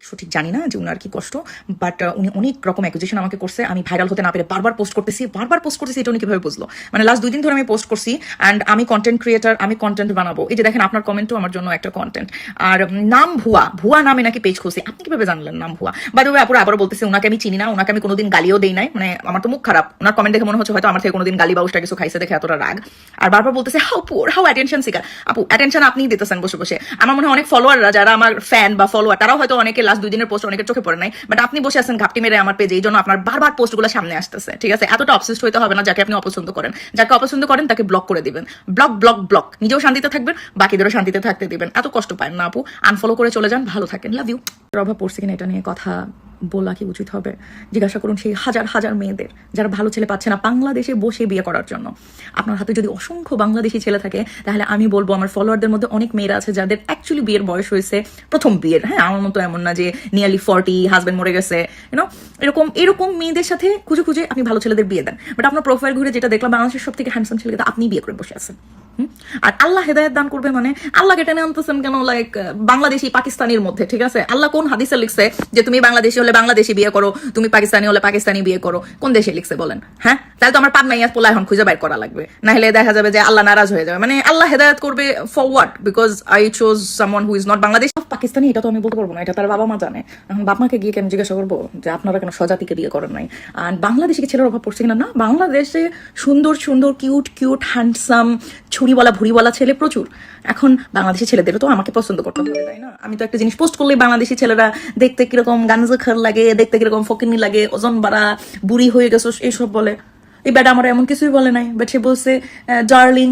সঠিক জানি না যে উনার কি কষ্ট, বাট উনি অনেক রকম অ্যাকুজেশন আমাকে করছে। আমি ভাইরাল হতে না পেরে বারবার পোস্ট করতেছি এটা উনি কিভাবে বুঝলো? মানে লাস্ট 2 দিন ধরে আমি পোস্ট করছি, অ্যান্ড আমি কন্টেন্ট ক্রিয়েটার, আমি কন্টেন্ট বানাবো। এই যে দেখেন আপনার কমেন্টও আমার জন্য একটা কন্টেন্ট। আর নাম ভুয়া নামে নাকি পেজ খুলছি। আপনি কিভাবে জানলেন নাম ভুয়া? বাই দ্য ওয়ে আপুরা আবারও বলতেছি, উনাকে আমি চিনি না, উনাকে আমি কোনোদিন গালিও দেই নাই। মানে আমার তো মুখ খারাপ, ওনার কমেন্ট দেখে মনে হচ্ছে হয়তো আমার থেকে কোনোদিন গালি বা উষ্টা কিছু খাইছে দেখে এতটা রাগ। আর বারবার বলতেছে হাউ অ্যাটেনশন সিকার। আপু অ্যাটেনশন আপনিই দিতেছেন বসে বসে। আমার মনে হয় অনেক ফলোয়াররা যারা আমার ফ্যান বা ফলোয়ার, তারাও হয়তো অনেকে লাস্ট 2 দিনের পোস্ট অনেকের চোখে পড়ে নাই, বাট আপনি বসে আছেন ঘাপটি মেরে আমার পেজে, এই জন্য আপনার বারবার পোস্টগুলো সামনে আসতেছে। ঠিক আছে, এতটা অবসেসড হইতে হবে না। যাকে আপনি অপছন্দ করেন, যাকে অপছন্দ করেন তাকে ব্লক করে দিবেন। ব্লক, নিজেও শান্তিতে থাকবেন, বাকিদেরও শান্তিতে থাকতে দিবেন। এত কষ্ট পায় না আপু, আনফলো করে চলে যান, ভালো থাকেন, লাভ ইউ। অভাব পড়ছে কিনা এটা নিয়ে কথা বলা কি উচিত হবে? জিজ্ঞাসা করুন সেই হাজার মেয়েদের যারা ভালো ছেলে পাচ্ছে না বাংলাদেশে বসে বিয়ে করার জন্য। আপনার হাতে যদি অসংখ্য বাংলাদেশি ছেলে থাকে, তাহলে আমি বলবো আমার ফলোয়ারদের মধ্যে অনেক মেয়েরা আছে যাদের অ্যাকচুয়ালি বিয়ের বয়স হয়েছে, প্রথম বিয়ের। হ্যাঁ, আমার মতো এমন না যে নিয়ারলি 40, হাজবেন্ড মরে গেছে, এরকম মেয়েদের সাথে খুঁজে আপনি ভালো ছেলেদের বিয়ে দেন। বাট আপনার প্রোফাইল ঘুরে যেটা দেখলাম, বাংলাদেশের সব থেকে হ্যান্ডসাম ছেলেকে আপনি বিয়ে করে বসে আছেন। আর আল্লাহ হেদায়েত দান করবে মানে আল্লাহকে টেনে আনতেছেন কেন? লাইক বাংলাদেশি পাকিস্তানির মধ্যে। ঠিক আছে, আল্লাহ কোন হাদিসে লিখছে যে তুমি বাংলাদেশি হলে বাংলাদেশি বিয়ে করো, তুমি পাকিস্তানি হলে পাকিস্তানি বিয়ে করো? কোন দেশে লিখছে বলেন? হ্যাঁ, তাহলে তো আমার পাবনাইয়া পোলা এখন খুঁজে বাইর করা লাগবে, না হলে দেখা যাবে যে আল্লাহ নারাজ হয়ে যাবে। মানে আল্লাহ হেদায়েত করবে for what? Because I chose someone who is not Bangladesh Pakistani. এটা তো আমি বলতে পারবো না, এটা তার বাবা মা জানে। এখন বাপ মাকে গিয়ে কেন জিজ্ঞাসা করবো যে আপনারা কেন স্বজাতিকে বিয়ে করেন নাই? আর বাংলাদেশি ছেলের অভাব পড়ছে কিনা? না, বাংলাদেশে সুন্দর কিউট হ্যান্ডসাম ছুরিওয়ালা ভুড়িওয়ালা ছেলে প্রচুর। এখন বাংলাদেশি ছেলেদেরও তো আমাকে পছন্দ করতে হবে, তাই না? আমি তো একটা জিনিস পোস্ট করলেই বাংলাদেশি ছেলেরা দেখতে কিরকম গাঞ্জাখর লাগে, দেখতে কিরকম ফকিনি লাগে, ওজন বাড়া, বুড়ি হয়ে গেছো, এইসব বলে। এই ব্যাটা আমার এমন কিছুই বলে নাই, বাট সে বলছে darling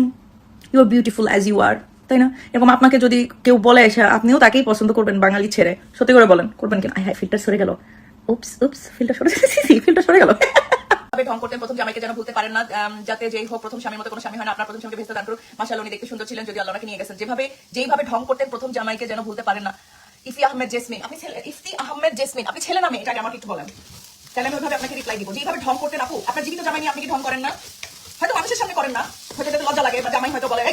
you are beautiful as you are, তাই না? এরকম আপনাকে যদি কেউ বলে আপনিও তাকেই পছন্দ করবেন বাঙালি ছেড়ে? সত্যি করে বলেন, করবেন কিনা? হাই ফিল্টার সরে গেল, উপস ফিল্টার সরে গেল। ঢং করতেন প্রথম জামাইকে যেন ভুলতে পারেন না, যাতে যেই হোক প্রথম স্বামীর মতো কোনো স্বামী হয় না। আপনার প্রথম স্বামীকে ভেস্তে দান করুন। মাশাআল্লাহ, উনি দেখতে সুন্দর ছিলেন, যদি আল্লাহকে নিয়ে গেছেন। যেইভাবে ঢং করতেন প্রথম জামাইকে যেন ভুলতে পারেন না। ইফতি আহমেদ জেসমিন, আপনি ছেলে না মেয়ে? এটা আমাকে একটু বলেন, তাহলে আমি ওইভাবে আপনাকে রিপ্লাই দিব। যেইভাবে ঢং করতেন আপু, আপনার জীবিত জামাই নিয়ে আপনি কি ঢং করেন না? হয়তো মানুষের সামনে করেন না, হয়তো যাতে লজ্জা লাগে, বা জামাই হয়তো বলে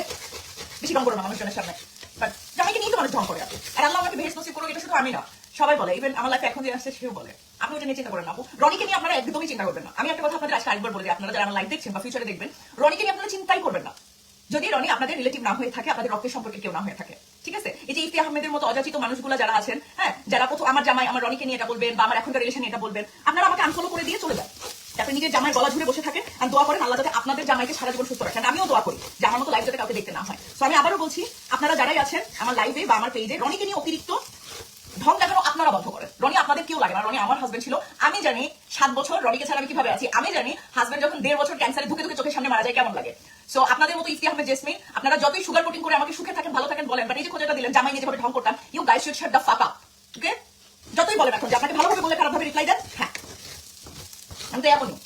বেশি ঢং করো না মানুষজনের সামনে, বাট জামাইকে নিয়ে তো মানুষ ঢং করে। আর আল্লাহ আমাকে বেহেশত নসিব করুক, এটা শুধু আমি না, সবাই বলে। ইভেন আমার লাইফে এখন যে আসছে সেও বলে। আপনি ওটা নিয়ে চিন্তা করেন না আপু। রনিকে নিয়ে আপনারা একদমই চিন্তা করবেন না। আমি একটা কথা আপনাদের আজকে আরেকবার বলে দিই, আপনারা যারা আমার লাইফ দেখছেন বা ফিউচারে দেখবেন, রনিকে নিয়ে আপনারা চিন্তাই করবেন না, যদি রনি আপনাদের রিলেটিভ না হয়ে থাকে, আপনাদের রক্তের সম্পর্কে কেউ না হয়ে থাকে। ঠিক আছে, এই যে ইফতি আহমেদের মতো অযাচিত মানুষগুলো যারা আছেন, হ্যাঁ, যারা প্রথম আমার জামাই আমার রনিকে নিয়ে এটা বলবেন বা আমার এখনকার রিলেশন এটা বলবেন, আপনারা আমাকে আনফলো করে দিয়ে চলে যান। যাতে নিজের জামাই গলা ঝুড়ে বসে থাকে আর দোয়া করেন আল্লাহ যাতে আপনাদের জামাইকে সারা জীবন সুস্থ রাখেন। আমিও দোয়া করি যে আমার মতো লাইফ যাতে কাউকে দেখতে না হয়। তো আমি আবারও বলছি, আপনারা যারাই আছেন আমার লাইভে বা আমার পেজে, রনিকে নিয়ে অতিরিক্ত ঢং দেখানো আপনারা বন্ধ করেন। রনি আপনাদের কেউ লাগে না, রনি আমার হাজবেন্ড ছিল। আমি জানি 7 বছর রনিকে ছাড়া আমি কিভাবে আছি। আমি জানি হাজবেন্ড যখন 1.5 বছর ক্যান্সারে ধুকে চোখের সামনে মারা যায় কেমন লাগে। সো আপনাদের মতো ইফতি আহমেদ জেসমিন, আপনারা যতই সুগার কোটিং করে আমাকে সুখে থাকেন ভালো থাকেন বলেন, বাট এই যে খোঁজাটা দিলেন জামাই নিয়ে যেভাবে ঢং করতাম, you guys should shut the fuck up. Okay, যতই বলেন এখন যে আপনাকে ভালোভাবে বলে খারাপভাবে রিপ্লাই দেন, হ্যাঁ আমি তো এমনই।